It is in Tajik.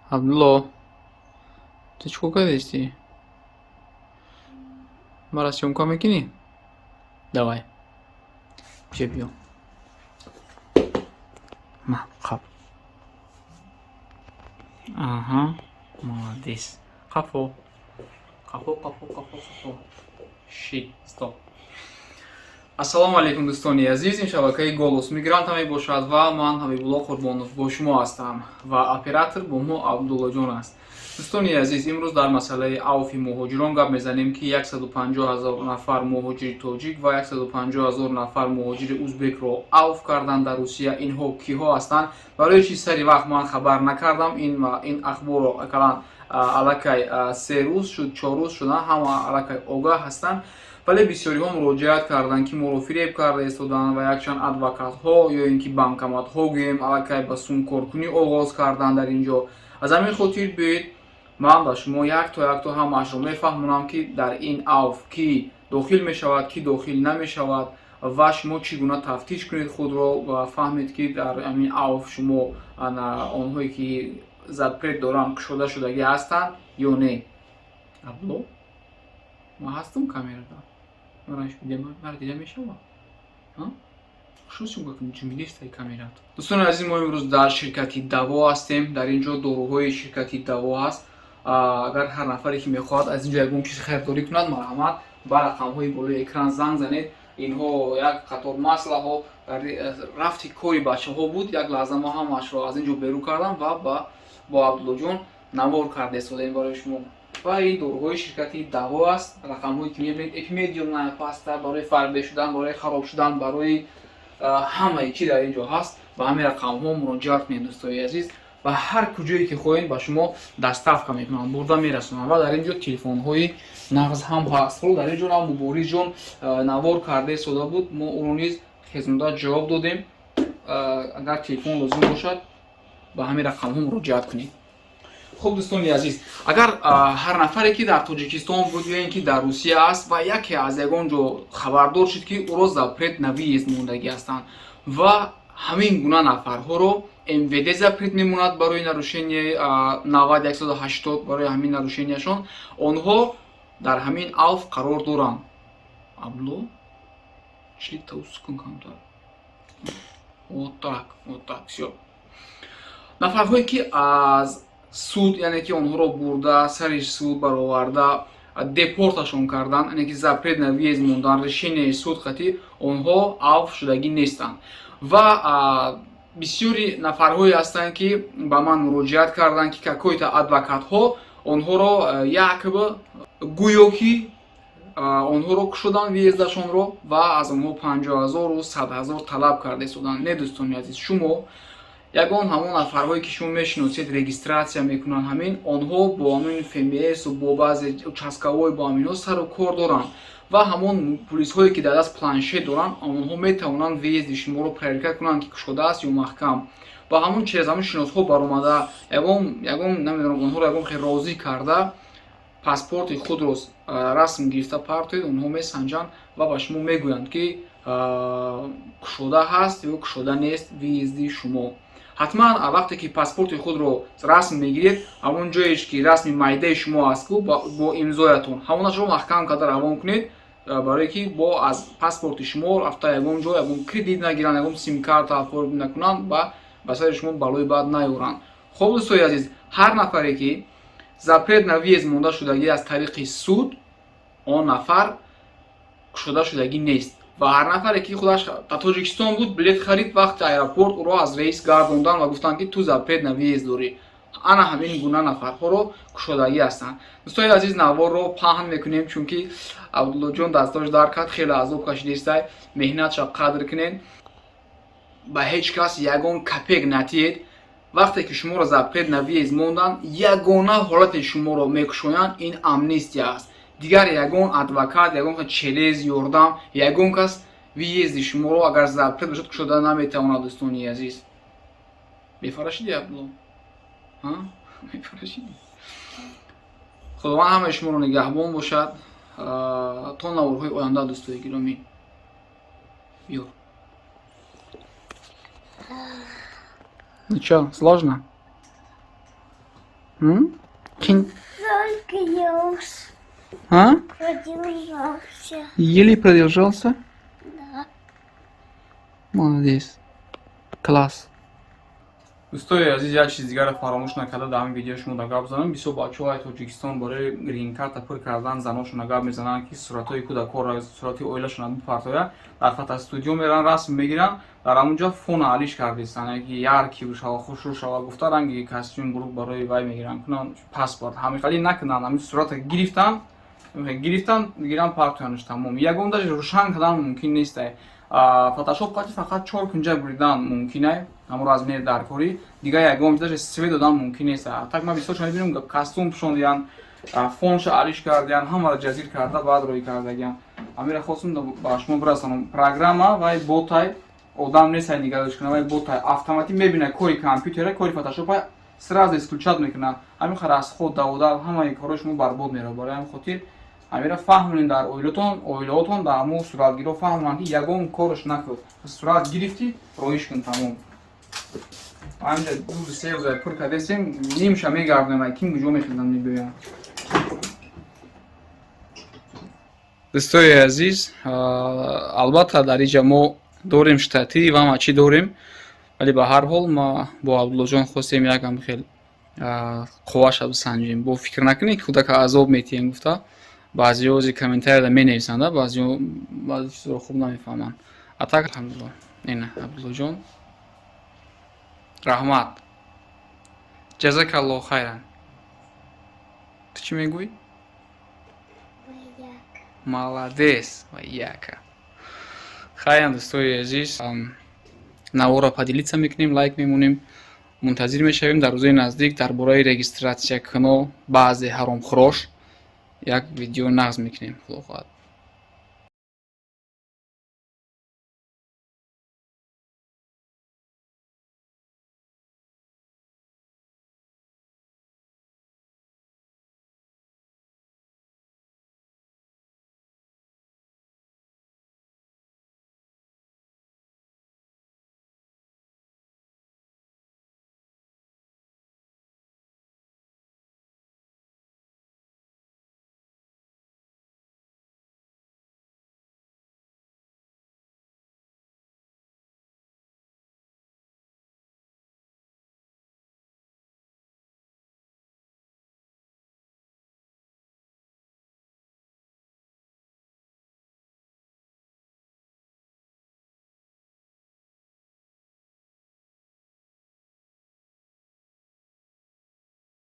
Алло, ты чего вести? Мара съемка мекини? Давай. Уже бью. Ма, хап. Ага, молодец. Кафо. Кафо. Ши, стоп. ассалому алейкум дӯстони азиз, ин шабакаи голос мигранта мебошад ва ман ҳабибулло қурбонов бо шумо ҳастам ва оператор бо мо абдуллоҷон аст. дӯстони азиз, имрӯз дар масъалаи авфи муҳоҷирон гап мезанем ки 150 000 нафар муҳоҷири тоҷик ва 150 000 нафар муҳоҷири узбекро авф карданд дар Русия. Инҳо киҳо ҳастанд? Барои чӣ сари вақт ман хабар накардам? Ин ахборро акалан аллакай 3 рӯз шуд, 4 рӯз шуда, ҳама аллакай огаҳ ҳастанд. вале бисёриҳо муроҷиат карданд ки моро фиреб карда истоданд ва якчанд адвокатҳо ё ин ки банкоматҳо гӯем аллакай ба сумкоркунӣ оғоз карданд дар ин ҷо. аз ҳамин хотир биёед ман ба шумо як то ҳамаашро мефаҳмонам ки дар ин авф ки дохил мешавад, ки дохил намешавад ва шумо чӣ гуна тафтиш кунед худро ва фаҳмед ки дар ҳамин авф шумо онҳое ки задпред доранд кушода шудагӣ ҳастанд ё не. Абло? Ма ҳастам камерада. Мара дида мешавад? дӯстони азиз, мо имрӯз дар ширкати даво ҳастем. дар ин ҷо доруҳои ширкати даво ҳаст. агар ҳар нафаре ки мехоҳад аз ин ҷо ягон чиз харидорӣ кунад, марҳамат ба рақамҳои болои экран занг занед. Инҳо як қатор маслаҳо рафти кори бачаҳо буд. як лаҳза мо ҳамаашро аз ин ҷо берун кардам ва бо абдуллоҷон навор карда истодем барои шумо. ва ин доруҳои ширкати даво аст. рақамҳое ки мебинед эпимедиум паста барои фарбе шудан, барои хароб шудан, барои ҳамаи чӣ дар ин ҷо ҳаст. ба ҳамин рақамҳо муроҷиат кунед дӯстони азиз ва ҳар куҷое ки хоҳед ба шумо доставка мекунанд, бурда мерасонанд. ва дар ин ҷо телефонҳои нағз ҳам ҳаст. ҳоло дар ин ҷо Муборис ҷон навор карда истода буд, мо ӯро низ хизматдод ҷавоб додем. агар телефон лозим бошад ба ҳамин рақамҳо муроҷиат кунед. хуб дӯстони азиз, агар ҳар нафаре ки дар Тоҷикистон буд ё ин ки дар Русия аст ва яке аз ягон ҷо хабардор шуд ки ӯро запрет на въезд мондагӣ ҳастанд ва ҳамин гуна нафарҳоро МВД запрет мемонад барои нарушенияи 90-180 барои ҳамин нарушенияшон, онҳо дар ҳамин авф қарор доранд. Абло? Шли таусукун камтар. Вот так, всё. нафарҳое ки аз суд, яъне ки онҳоро бурда сари суд бароварда депорташон кардан, яъне ки запрет на въезд мондан, решенияи суд хати, онҳо авф шудагӣ нестанд. ва бисёри нафарҳое ҳастанд ки ба ман муроҷиат карданд ки какой-то адвокатҳо онҳоро якбы гӯё ки онҳоро кушоданд въездашонро ва аз онҳо 50 000 100 000 талаб карда истоданд. Не дӯстони азиз, шумо ягон ҳамон нафарҳое ки шумо мешиносед регистратсия мекунанд, ҳамин онҳо бо ҳамин ФМСу бо баъзе участкавой бо ҳаминҳо сару кор доранд ва ҳамон пулисҳое ки дар даст планшет доранд, онҳо метавонанд въезди шуморо проверка кунанд ки кушода аст ё маҳкам. ба ҳамон чиз, ҳамон шиносҳо баромада ягон намедонам онҳоро ягон хел розӣ карда паспорти худро расм гирифта партоед, онҳо месанҷанд ва ба шумо мегӯянд ки кушода ҳаст ё кушода нест въезди шумо. ҳатман вақте ки паспорти худро расм мегиред, ҳамон ҷоеш ки расми майдаи шумо аст ку бо имзоятон ҳамонашро маҳкам карда равон кунед, барое ки бо аз паспорти шумо рафта ягон ҷо ягон кредит нагиранд, ягон симкарта афорид накунанд ва ба сари шумо балои бад наёранд. хуб дӯстони азиз, ҳар нафаре ки запрет на въезд монда шудагӣ аз тариқи суд, он нафар кушода шудагӣ нест. ва ҳар нафаре ки худаш дар Тоҷикистон буд, билет харид, вақти аэропорт ӯро аз раис гардонданд ва гуфтанд ки ту запрет на въезд дорӣ. ана ҳамин гуна нафарҳоро кушодагӣ ҳастанд. дӯстони азиз, наворро паҳн мекунем, чунки абдуллоҷон дасташ дар кард, хеле азоб кашидистай, меҳнатша қадр кунед, ба ҳеҷ кас ягон капек натиҳед. вақте ки шуморо запрет на въезд мондан, ягона ҳолате шуморо мекушоянд, ин амнистия аст. дигар ягон адвокат, ягон челез ёрдам, ягон кас въезди шуморо агар запрет бошад кушода наметавонад. дӯстони азиз, мефарашиди Абдулло? мефарашиди? худованд ҳамаи шуморо нигаҳбон бошад то наворҳои оянда. дӯстои гиромӣ, ёр. Ну чё, сложно? Чин Родился. а? Продержался. Еле продержался? Да. Молодец. Класс. دوستای عزیز یک چیز دیگر فراموش نکرده در همین ویدیو شما در گپ زدم. بسیار بچه‌های تاجیکستان برای گرین کارت پر کردن زناشون گپ میزنن که صورتای کودک‌ها صورتی اویلشون میپرتویا در فت استودیو میرن رسم میگیرن در همونجا فون علیش کردیستن که یار کی بشه خوش رو شوا گفته رنگی کاستوم گروه برای وای میگیرن کنن پاسپورت همین خالی نکنن همین صورت گرفتن میگیرن پارتویانش تمام یگون داش روشن کردن ممکن نیست فتاشوپ قاطی فقط 4 کنجا بریدن ممکنه همون از میره در کاری دیگه یگون داش استفاده دادن ممکن نیست так ما بسیار شما ببینیم کاستوم شوندیان فونش علیش کردن همه را جزیر کرده بعد روی کردگان امیر خواستم با شما برسانم پروگرام و بوتای odam نیست نگاهش کنه و بوتای اتوماتیک میبینه کاری کامپیوتر کاری فتاشوپ сразу исключать میکنه همین خلاص خود داودا همه کارش مو برباد میره برای همین خاطر همین فهمونین در اویلاتون در مو صورت گیرو فهمونن که یگون کارش نکرد صورت گرفتی رویش کن تمام همینجا دو سه روز پر کردیم نمیشه میگردم کی میجو میخوندم میبینم دوستای عزیز البته در اینجا ما داریم штатив و همه چی داریم ولی به هر حال ما با عبدالله خواستیم یکم خیلی قواش بسنجیم با فکر نکنید که کودک عذاب میتین گفته بعضی از کامنت‌ها را می‌نویسند بعضی چیزا خوب نمی‌فهمن اتاق الحمدلله این عبدالله جان رحمت جزاک الله خیرا تو چی میگویی молодец вояка خیلی دوستای عزیز نو را поделиться میکنیم لایک میمونیم منتظر میشویم در روزهای نزدیک درباره رجیستراسیون کانال بعضی حرامخوراش یک ویدیو نقض میکنیم خدا خواهد